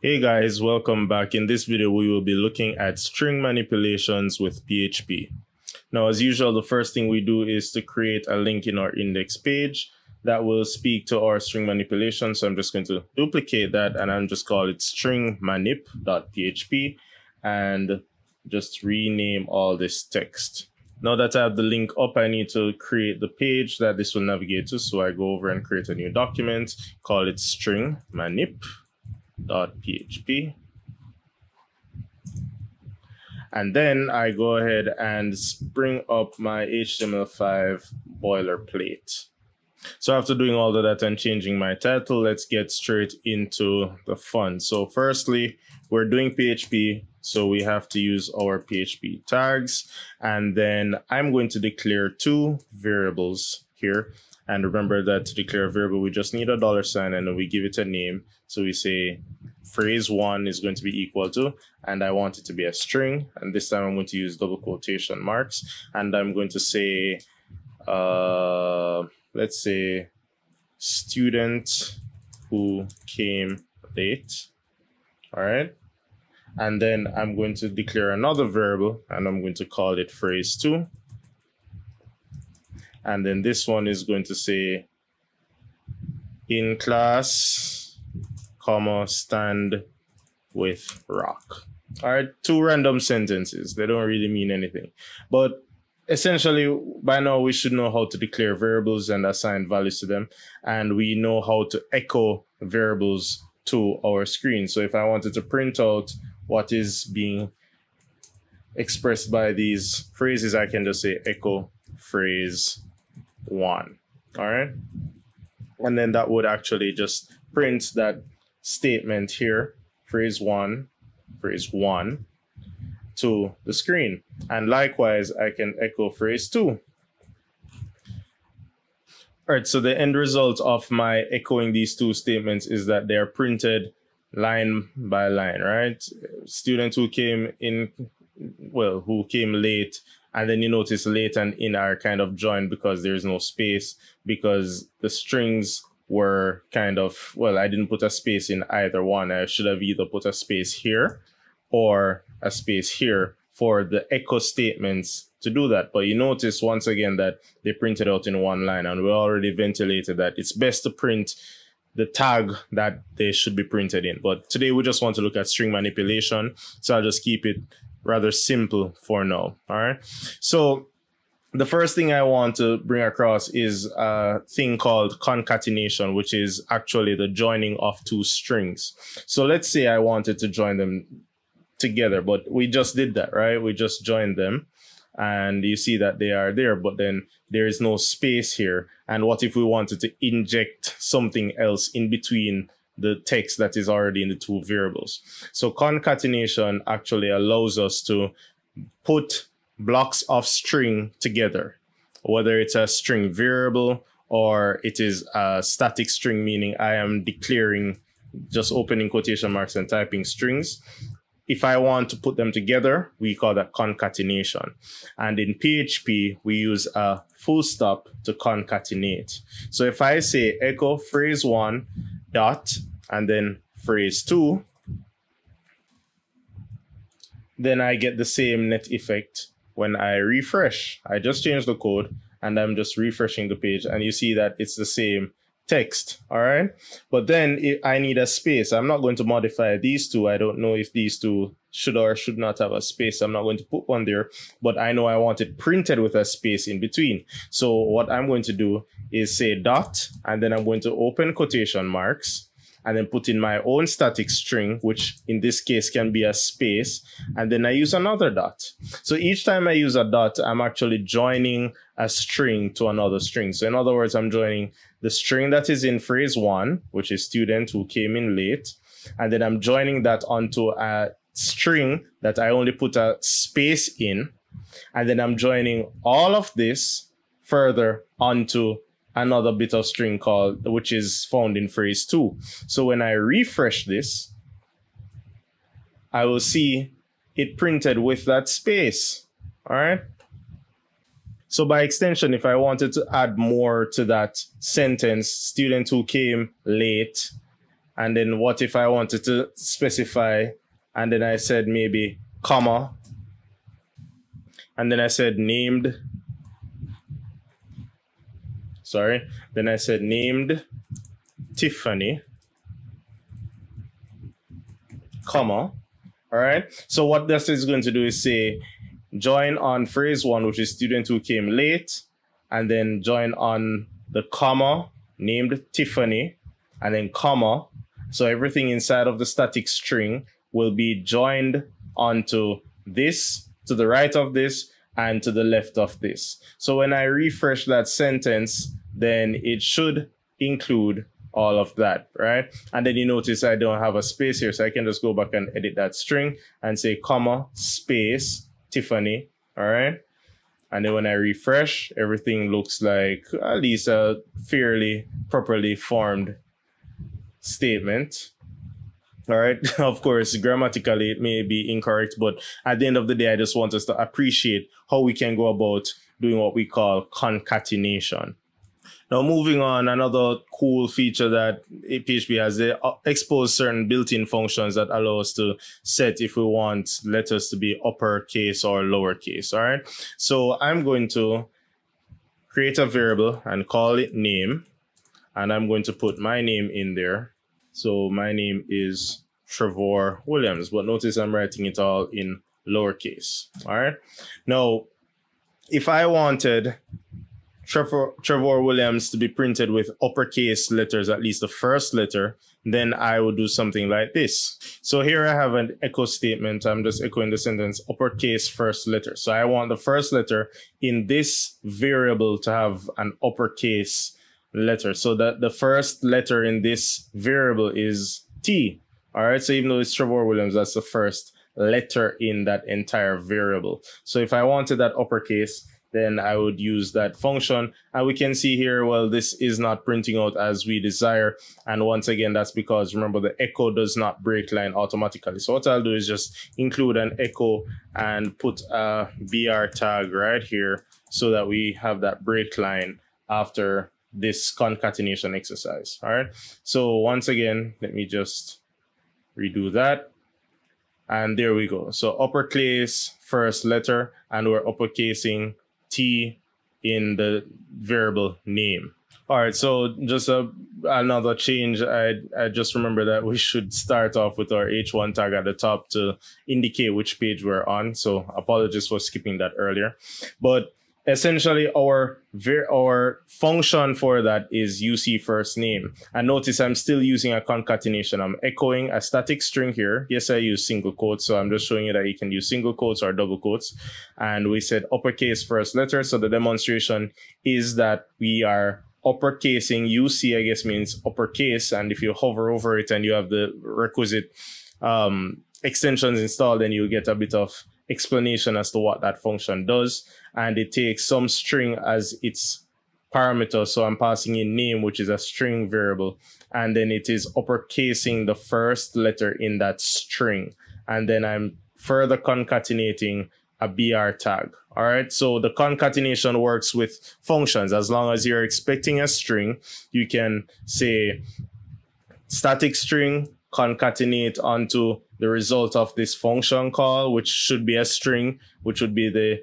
Hey guys, welcome back. In this video, we will be looking at string manipulations with PHP. Now, as usual, the first thing we do is to create a link in our index page that will speak to our string manipulation. So I'm just going to duplicate that and I'm just call it stringmanip.php and just rename all this text. Now that I have the link up, I need to create the page that this will navigate to. So I go over and create a new document, call it stringmanip.php. And then I go ahead and bring up my HTML5 boilerplate. So after doing all of that and changing my title, let's get straight into the fun. So firstly, we're doing PHP, so we have to use our PHP tags. And then I'm going to declare two variables here. And remember that to declare a variable, we just need a $sign and then we give it a name. So we say phrase1 is going to be equal to, and I want it to be a string. And this time I'm going to use double quotation marks. And I'm going to say, let's say student who came late. All right. And then I'm going to declare another variable and I'm going to call it phrase2. And then this one is going to say in class, comma, stand with rock. All right, two random sentences. They don't really mean anything. But essentially, by now, we should know how to declare variables and assign values to them. And we know how to echo variables to our screen. So if I wanted to print out what is being expressed by these phrases, I can just say echo phrase1. All right. And then that would actually just print that statement here, phrase1 to the screen. And likewise, I can echo phrase2. All right, so the end result of my echoing these two statements is that they're printed line by line, right? Students who came in, well, who came late, and then you notice late and in are kind of joined because there's no space, because the strings were kind of, well, I didn't put a space in either one. I should have either put a space here or a space here for the echo statements to do that. But you notice once again that they printed out in one line, and we already ventilated that it's best to print the tag that they should be printed in. But today we just want to look at string manipulation. So I'll just keep it rather simple for now. All right. So the first thing I want to bring across is a thing called concatenation, which is actually the joining of two strings. So let's say I wanted to join them together, but we just did that, right? We just joined them and you see that they are there, but then there is no space here. And what if we wanted to inject something else in between the text that is already in the two variables? So concatenation actually allows us to put blocks of string together, whether it's a string variable or it is a static string, meaning I am declaring, just opening quotation marks and typing strings. If I want to put them together, we call that concatenation. And in PHP, we use a full stop to concatenate. So if I say echo phrase1 dot and then phrase2, then I get the same net effect when I refresh. I just changed the code and I'm just refreshing the page and you see that it's the same text. All right. But then if I need a space, I'm not going to modify these two. I don't know if these two should or should not have a space. I'm not going to put one there, but I know I want it printed with a space in between. So what I'm going to do is say dot, and then I'm going to open quotation marks and then put in my own static string, which in this case can be a space. And then I use another dot. So each time I use a dot, I'm actually joining a string to another string. So in other words, I'm joining the string that is in phrase1, which is student who came in late. And then I'm joining that onto a string that I only put a space in. And then I'm joining all of this further onto another bit of string which is found in phrase2. So when I refresh this, I will see it printed with that space. All right. So by extension, if I wanted to add more to that sentence, student who came late, And then what if I wanted to specify, and then I said maybe comma, and then I said named, then I said named Tiffany, comma. All right. So what this is going to do is say join on phrase 1, which is student who came late, and then join on the comma named Tiffany, and then comma. So everything inside of the static string will be joined onto this, to the right of this, and to the left of this. So when I refresh that sentence, then it should include all of that, right? And then you notice I don't have a space here, so I can just go back and edit that string and say comma space Tiffany, all right? And then when I refresh, everything looks like at least a fairly properly formed statement. All right. Of course, grammatically, it may be incorrect, but at the end of the day, I just want us to appreciate how we can go about doing what we call concatenation. Now, moving on, another cool feature that PHP has, they expose certain built-in functions that allow us to set if we want letters to be uppercase or lowercase. All right. So I'm going to create a variable and call it name, and I'm going to put my name in there. So my name is Trevor Williams, but notice I'm writing it all in lowercase. All right. Now, if I wanted Trevor Williams to be printed with uppercase letters, at least the first letter, then I would do something like this. So here I have an echo statement. I'm just echoing the sentence uppercase first letter. So I want the first letter in this variable to have an uppercase letter. So that the first letter in this variable is T. All right. So even though it's Trevor Williams, that's the first letter in that entire variable. So if I wanted that uppercase, then I would use that function. And we can see here, well, this is not printing out as we desire. And once again, that's because, remember, the echo does not break line automatically. So what I'll do is just include an echo and put a BR tag right here so that we have that break line after this concatenation exercise. All right. So once again, let me just redo that. And there we go. So uppercase first letter, and we're uppercasing T in the variable name. All right, so just another change. I just remember that we should start off with our H1 tag at the top to indicate which page we're on. So apologies for skipping that earlier. But essentially, our function for that is UC first name. And notice I'm still using a concatenation. I'm echoing a static string here. Yes, I use single quotes. So I'm just showing you that you can use single quotes or double quotes. And we said uppercase first letter. So the demonstration is that we are uppercasing. UC, I guess, means uppercase. And if you hover over it and you have the requisite extensions installed, then you'll get a bit of explanation as to what that function does. And it takes some string as its parameter. So I'm passing in name, which is a string variable. And then it is uppercasing the first letter in that string. And then I'm further concatenating a BR tag. All right. So the concatenation works with functions. As long as you're expecting a string, you can say static string, concatenate onto the result of this function call, which should be a string, which would be the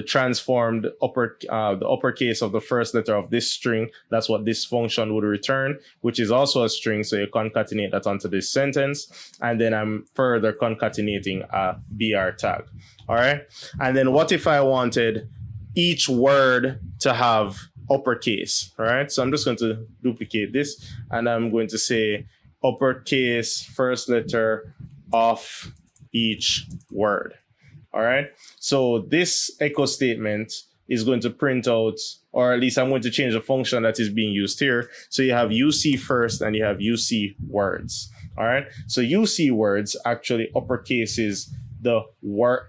transformed the uppercase of the first letter of this string. That's what this function would return, which is also a string. So you concatenate that onto this sentence, and then I'm further concatenating a BR tag. All right. And then what if I wanted each word to have uppercase? All right. So I'm just going to duplicate this, and I'm going to say uppercase first letter of each word. All right. So this echo statement is going to print out, or at least I'm going to change the function that is being used here. So you have UC first and you have UC words. All right. So UC words actually uppercases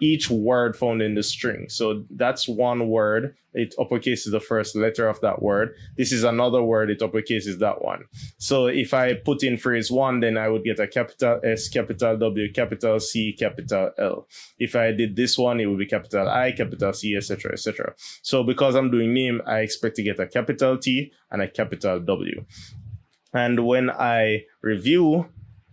each word found in the string. So that's one word. It uppercases the first letter of that word. This is another word. It uppercases that one. So if I put in phrase 1, then I would get a capital S, capital W, capital C, capital L. If I did this one, it would be capital I, capital C, etc., etc. So because I'm doing name, I expect to get a capital T and a capital W. And when I review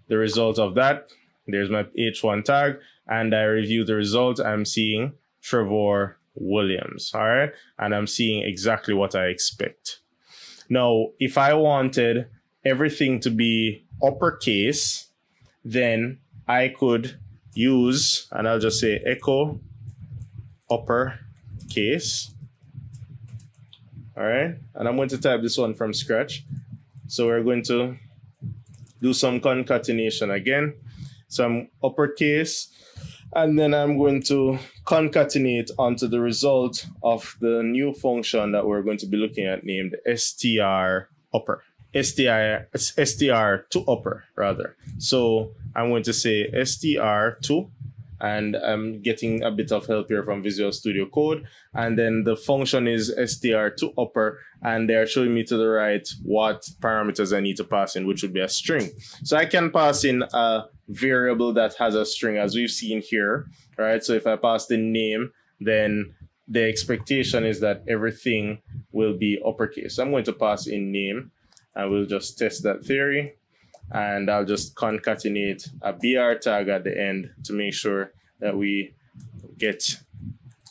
the result of that, there's my H1 tag, and I review the result, I'm seeing Trevor Williams, all right? And I'm seeing exactly what I expect. Now, if I wanted everything to be uppercase, then I could use, and I'll just say echo uppercase, all right? And I'm going to type this one from scratch. So we're going to do some concatenation again. So I'm uppercase, and then I'm going to concatenate onto the result of the new function that we're going to be looking at named str upper. str to upper rather. So I'm going to say str to, and I'm getting a bit of help here from Visual Studio Code. And then the function is str to upper, and they're showing me to the right what parameters I need to pass in, which would be a string. So I can pass in a variable that has a string, as we've seen here, right? So if I pass the name, then the expectation is that everything will be uppercase. So I'm going to pass in name, and we'll just test that theory. And I'll just concatenate a BR tag at the end to make sure that we get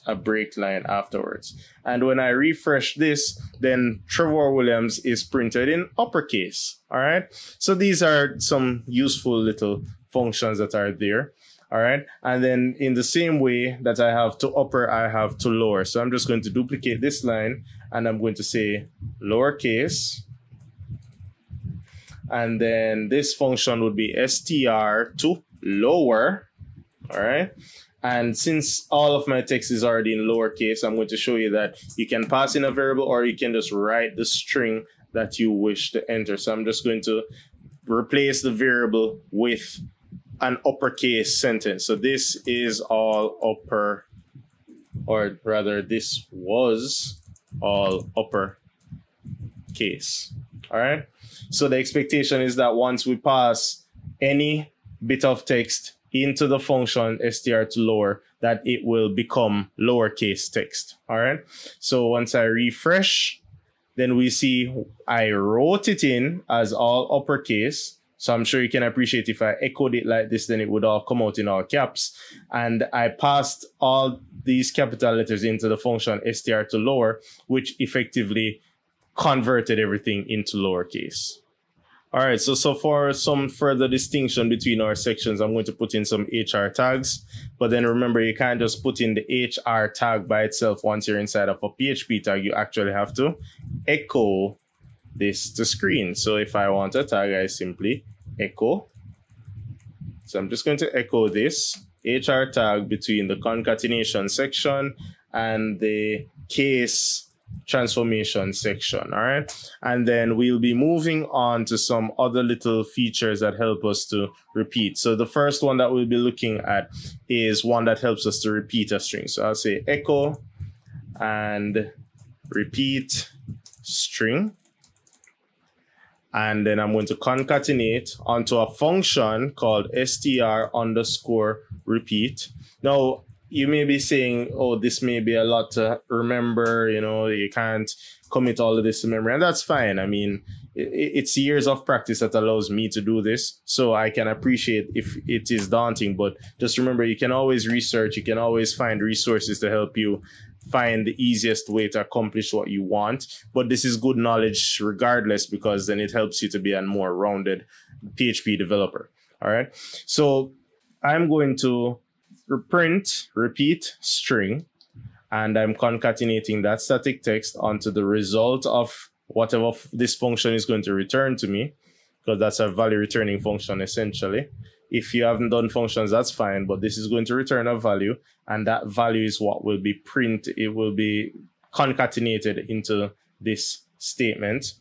a break line afterwards. And when I refresh this, then Trevor Williams is printed in uppercase. All right. So these are some useful little functions that are there. All right. And then in the same way that I have to upper, I have to lower. So I'm just going to duplicate this line, and I'm going to say lowercase. And then this function would be str to lower, all right? And since all of my text is already in lowercase, I'm going to show you that you can pass in a variable, or you can just write the string that you wish to enter. So I'm just going to replace the variable with an uppercase sentence. So this is all upper, or rather this was all uppercase, all right? So the expectation is that once we pass any bit of text into the function str to lower, that it will become lowercase text. All right. So once I refresh, then we see I wrote it in as all uppercase. So I'm sure you can appreciate if I echoed it like this, then it would all come out in all caps. And I passed all these capital letters into the function str to lower, which effectively converted everything into lowercase. All right, so for some further distinction between our sections, I'm going to put in some HR tags. But then remember, you can't just put in the HR tag by itself once you're inside of a PHP tag. You actually have to echo this to screen. So if I want a tag, I simply echo. So I'm just going to echo this HR tag between the concatenation section and the case transformation section. All right, and then we'll be moving on to some other little features that help us to repeat. So the first one that we'll be looking at is one that helps us to repeat a string. So I'll say echo and repeat string, and then I'm going to concatenate onto a function called str underscore repeat. Now you may be saying, oh, this may be a lot to remember, you know, you can't commit all of this to memory, and that's fine. I mean, it's years of practice that allows me to do this, so I can appreciate if it is daunting, but just remember, you can always research, you can always find resources to help you find the easiest way to accomplish what you want. But this is good knowledge regardless, because then it helps you to be a more rounded PHP developer. All right, so I'm going to print repeat string, and I'm concatenating that static text onto the result of whatever this function is going to return to me, because that's a value returning function essentially. If you haven't done functions, that's fine, but this is going to return a value, and that value is what will be printed. It will be concatenated into this statement.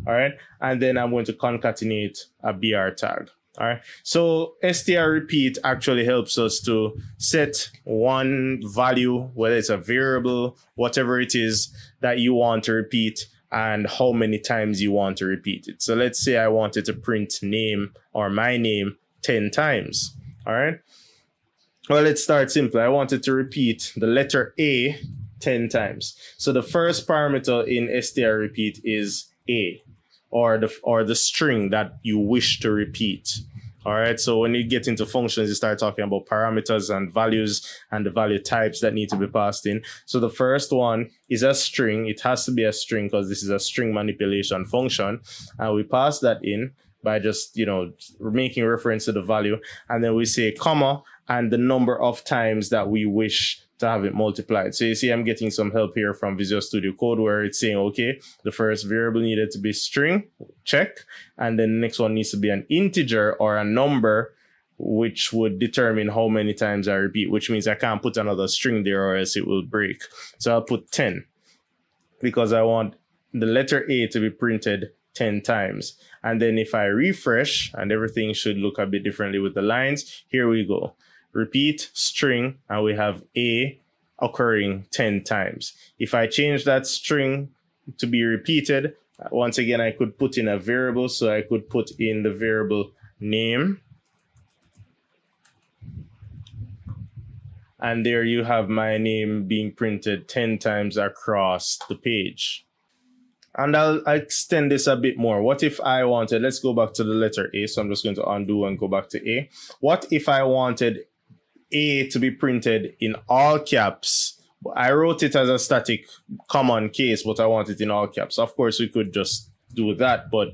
All right, and then I'm going to concatenate a BR tag. All right, so str repeat actually helps us to set one value, whether it's a variable, whatever it is that you want to repeat, and how many times you want to repeat it. So let's say I wanted to print name or my name 10 times. All right, well, let's start simple. I wanted to repeat the letter A 10 times. So the first parameter in str repeat is A. or the string that you wish to repeat. All right, so when you get into functions, you start talking about parameters and values and the value types that need to be passed in. So the first one is a string. It has to be a string because this is a string manipulation function. And we pass that in by just, making reference to the value. And then we say comma and the number of times that we wish to have it multiplied. So you see, I'm getting some help here from Visual Studio Code where it's saying, okay, the first variable needed to be string, check. And then the next one needs to be an integer or a number, which would determine how many times I repeat, which means I can't put another string there or else it will break. So I'll put 10 because I want the letter A to be printed 10 times. And then if I refresh, and everything should look a bit differently with the lines, here we go. Repeat string, and we have A occurring 10 times. If I change that string to be repeated, once again, I could put in a variable. So I could put in the variable name. And there you have my name being printed 10 times across the page. And I'll extend this a bit more. What if I wanted, let's go back to the letter A. So I'm just going to undo and go back to A. What if I wanted A to be printed in all caps? I wrote it as a static common case, but I want it in all caps. Of course, we could just do that, but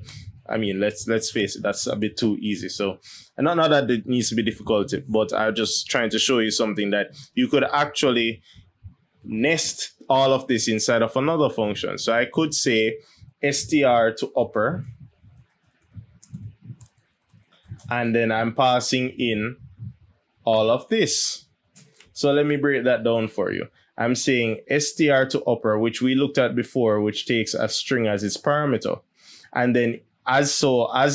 I mean, let's face it, that's a bit too easy. So, and not that it needs to be difficult, but I'm just trying to show you something that you could actually nest all of this inside of another function. So I could say str to upper, and then I'm passing in all of this. So let me break that down for you. I'm saying str to upper, which we looked at before, which takes a string as its parameter. And then as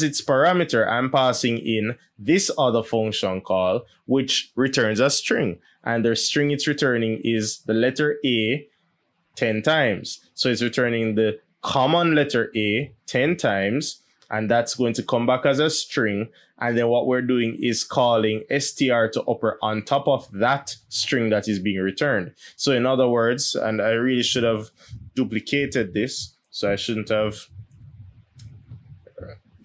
its parameter, I'm passing in this other function call, which returns a string. And the string it's returning is the letter A 10 times. So it's returning the common letter A 10 times, and that's going to come back as a string. And then what we're doing is calling str to upper on top of that string that is being returned. So in other words, and I really should have duplicated this, so I shouldn't have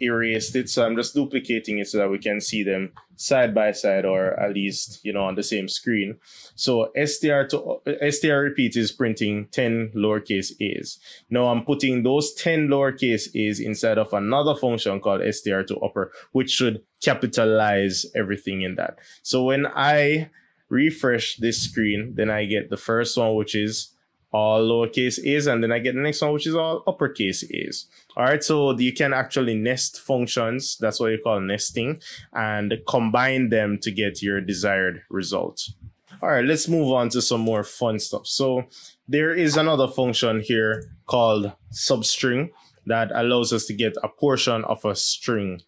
erased it. So I'm just duplicating it so that we can see them side by side, or at least, on the same screen. So str repeat is printing 10 lowercase a's. Now I'm putting those 10 lowercase a's inside of another function called str to upper, which should capitalize everything in that. So when I refresh this screen, then I get the first one, which is all lowercase a's, and then I get the next one, which is all uppercase a's. All right, so you can actually nest functions. That's what you call nesting, and combine them to get your desired result. All right, let's move on to some more fun stuff. So there is another function here called substring that allows us to get a portion of a string.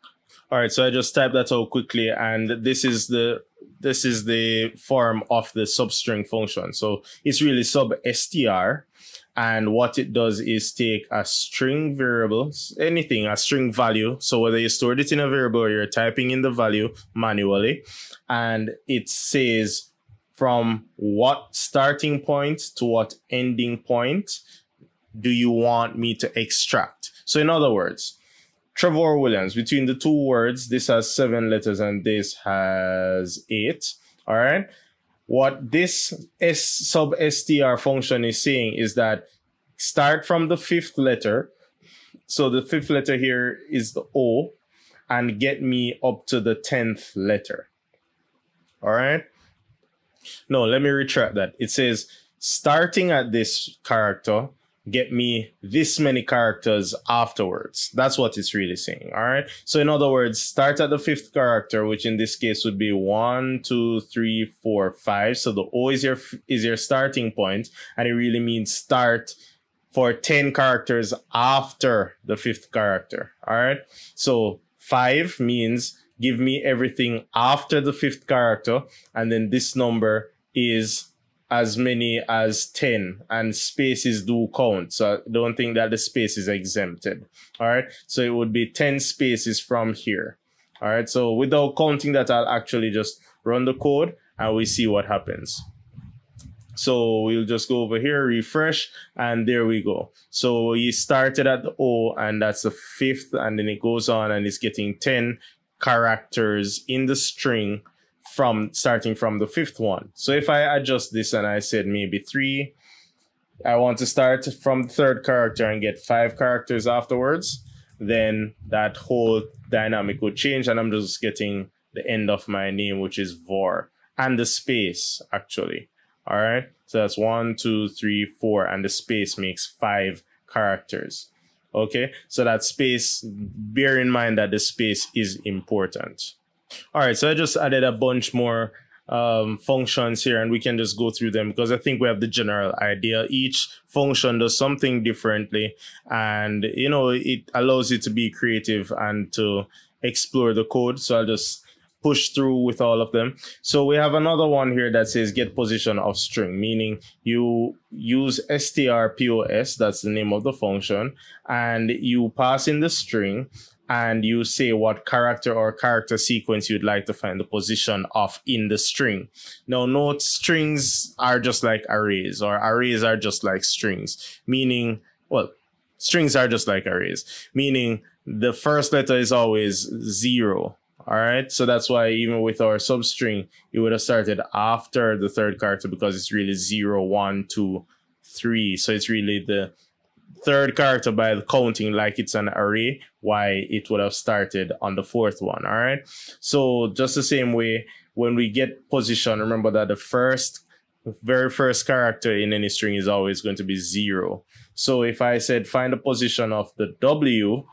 All right, so I just typed that out quickly, and this is the form of the substring function. So it's really sub-str, and what it does is take a string variable, anything, a string value. So whether you stored it in a variable or you're typing in the value manually, and it says from what starting point to what ending point do you want me to extract. So in other words, Trevor Williams, between the two words, this has 7 letters and this has 8. All right. What this sub-str function is saying is that start from the 5th letter. So the 5th letter here is the O, and get me up to the 10th letter. All right. No, let me retract that. It says starting at this character, get me this many characters afterwards. That's what it's really saying. All right. So in other words, start at the 5th character, which in this case would be 1, 2, 3, 4, 5. So the O is your starting point, and it really means start for 10 characters after the 5th character. All right. So 5 means give me everything after the 5th character, and then this number is as many as 10, and spaces do count. So don't think that the space is exempted. All right. So it would be 10 spaces from here. All right. So without counting that, I'll actually just run the code and we see what happens. So we'll just go over here, refresh, and there we go. So you started at the O, and that's the 5th, and then it goes on and it's getting 10 characters in the string from starting from the 5th one. So if I adjust this and I said maybe 3, I want to start from the 3rd character and get 5 characters afterwards, then that whole dynamic would change, and I'm just getting the end of my name, which is var, and the space actually. All right, so that's 1, 2, 3, 4, and the space makes 5 characters. Okay, so that space, bear in mind that the space is important. All right, so I just added a bunch more functions here, and we can just go through them because I think we have the general idea. Each function does something differently, and you know, it allows you to be creative and to explore the code. So I'll just push through with all of them. So we have another one here that says get position of string, meaning you use strpos, that's the name of the function, and you pass in the string and you say what character or character sequence you'd like to find the position of in the string. Now note, strings are just like arrays, or arrays are just like strings, meaning, well, strings are just like arrays, meaning the first letter is always 0. All right, so that's why even with our substring, it would have started after the 3rd character because it's really 0, 1, 2, 3. So it's really the 3rd character by the counting like it's an array, why it would have started on the 4th one. All right, so just the same way when we get position, remember that the very first character in any string is always going to be 0. So if I said find the position of the W,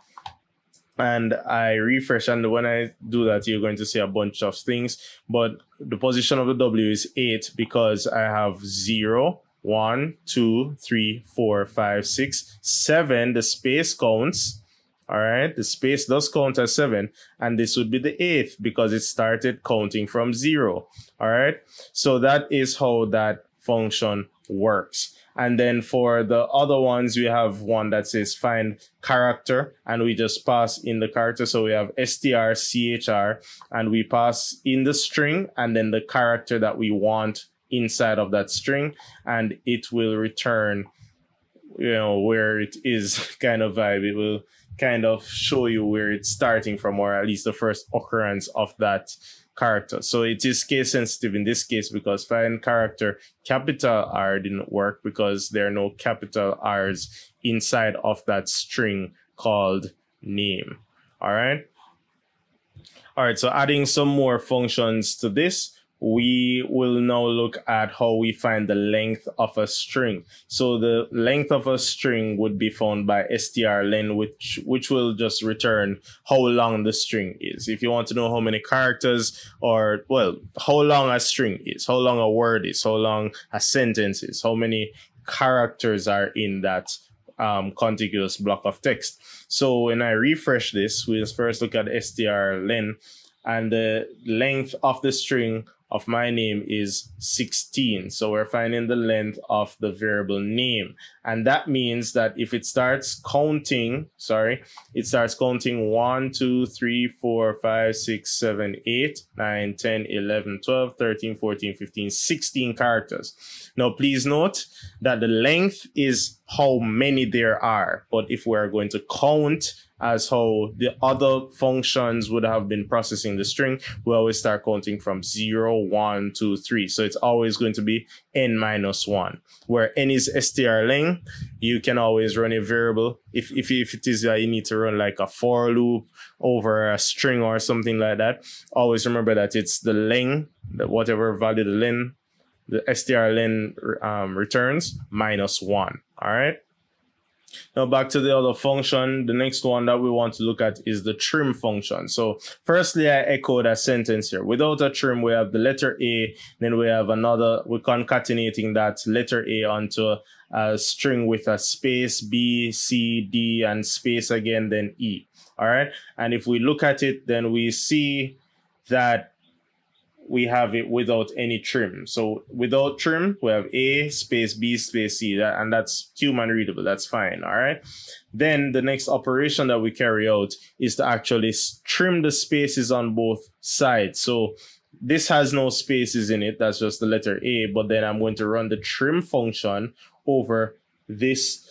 and I refresh, and when I do that, you're going to see a bunch of things, but the position of the W is 8 because I have 0, 1, 2, 3, 4, 5, 6, 7. The space counts. All right, the space does count as 7, and this would be the 8th because it started counting from 0. All right, so that is how that function works. And then for the other ones, we have one that says find character, and we just pass in the character. So we have strchr, and we pass in the string and then the character that we want inside of that string, and it will return, you know, where it is kind of vibe. It will kind of show you where it's starting from, or at least the first occurrence of that character. So it is case sensitive in this case because find character capital R didn't work because there are no capital R's inside of that string called name. All right. All right. So adding some more functions to this, we will now look at how we find the length of a string. So the length of a string would be found by strlen, which will just return how long the string is. If you want to know how many characters, or well, how long a string is, how long a word is, how long a sentence is, how many characters are in that contiguous block of text. So when I refresh this, we'll first look at strlen, and the length of the string of my name is 16. So we're finding the length of the variable name. And that means that if it starts counting, it starts counting 1, 2, 3, 4, 5, 6, 7, 8, 9, 10, 11, 12, 13, 14, 15, 16 characters. Now, please note that the length is how many there are. But if we're going to count as how the other functions would have been processing the string, we always start counting from 0, 1, 2, 3. So it's always going to be n minus 1. Where n is strlen, you can always run a variable. If it is that you need to run like a for loop over a string or something like that, always remember that it's the len, whatever value the strlen returns, minus 1. All right. Now back to the other function. The next one that we want to look at is the trim function. So firstly, I echoed a sentence here. Without a trim, we have the letter A, then we have another, we're concatenating that letter A onto a string with a space, B, C, D, and space again, then E. All right. And if we look at it, then we see that we have it without any trim. So without trim, we have A space B space C, and that's human readable. That's fine. All right. Then the next operation that we carry out is to actually trim the spaces on both sides. So this has no spaces in it. That's just the letter A. But then I'm going to run the trim function over this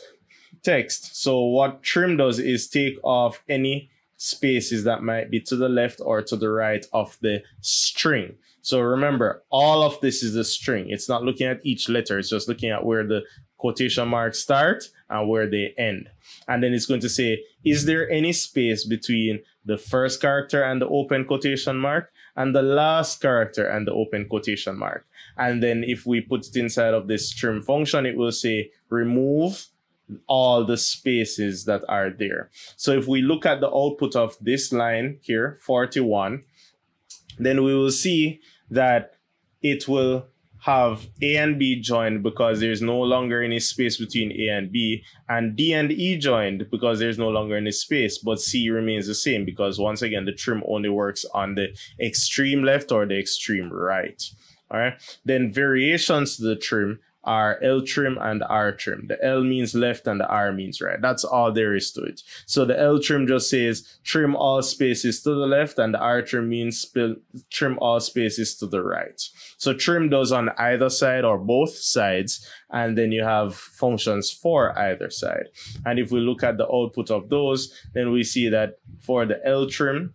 text. So what trim does is take off any spaces that might be to the left or to the right of the string. So remember, all of this is a string. It's not looking at each letter. It's just looking at where the quotation marks start and where they end. And then it's going to say, is there any space between the first character and the open quotation mark and the last character and the open quotation mark? And then if we put it inside of this trim function, it will say remove all the spaces that are there. So if we look at the output of this line here, 41, then we will see that it will have A and B joined because there's no longer any space between A and B, and D and E joined because there's no longer any space, but C remains the same because once again, the trim only works on the extreme left or the extreme right. All right. Then variations to the trim are L trim and R trim. The L means left and the R means right. That's all there is to it. So the L trim just says trim all spaces to the left, and the R trim means trim all spaces to the right. So trim does on either side or both sides, and then you have functions for either side. And if we look at the output of those, then we see that for the L trim,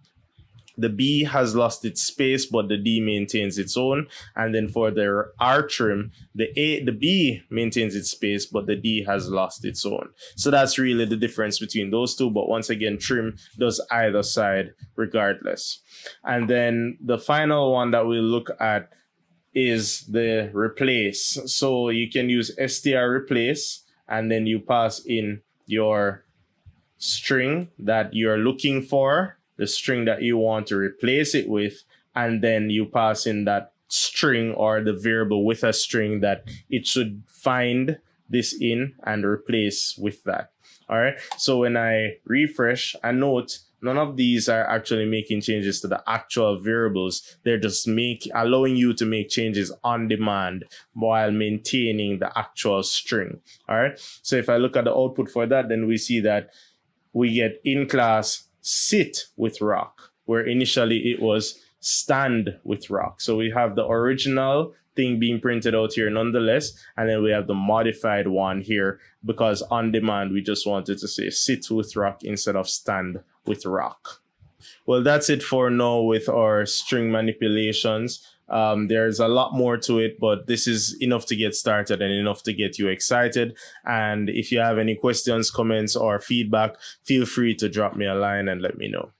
the B has lost its space, but the D maintains its own. And then for the R trim, the B maintains its space, but the D has lost its own. So that's really the difference between those two. But once again, trim does either side regardless. And then the final one that we'll look at is the replace. So you can use str replace, and then you pass in your string that you're looking for, the string that you want to replace it with, and then you pass in that string or the variable with a string that it should find this in and replace with that. All right. So when I refresh, I note none of these are actually making changes to the actual variables. They're just allowing you to make changes on demand while maintaining the actual string. All right. So if I look at the output for that, then we see that we get in class sit with rock, where initially it was stand with rock. So we have the original thing being printed out here nonetheless, and then we have the modified one here because on demand we just wanted to say sit with rock instead of stand with rock. Well, that's it for now with our string manipulations. There's a lot more to it, but this is enough to get started and enough to get you excited. And if you have any questions, comments, or feedback, feel free to drop me a line and let me know.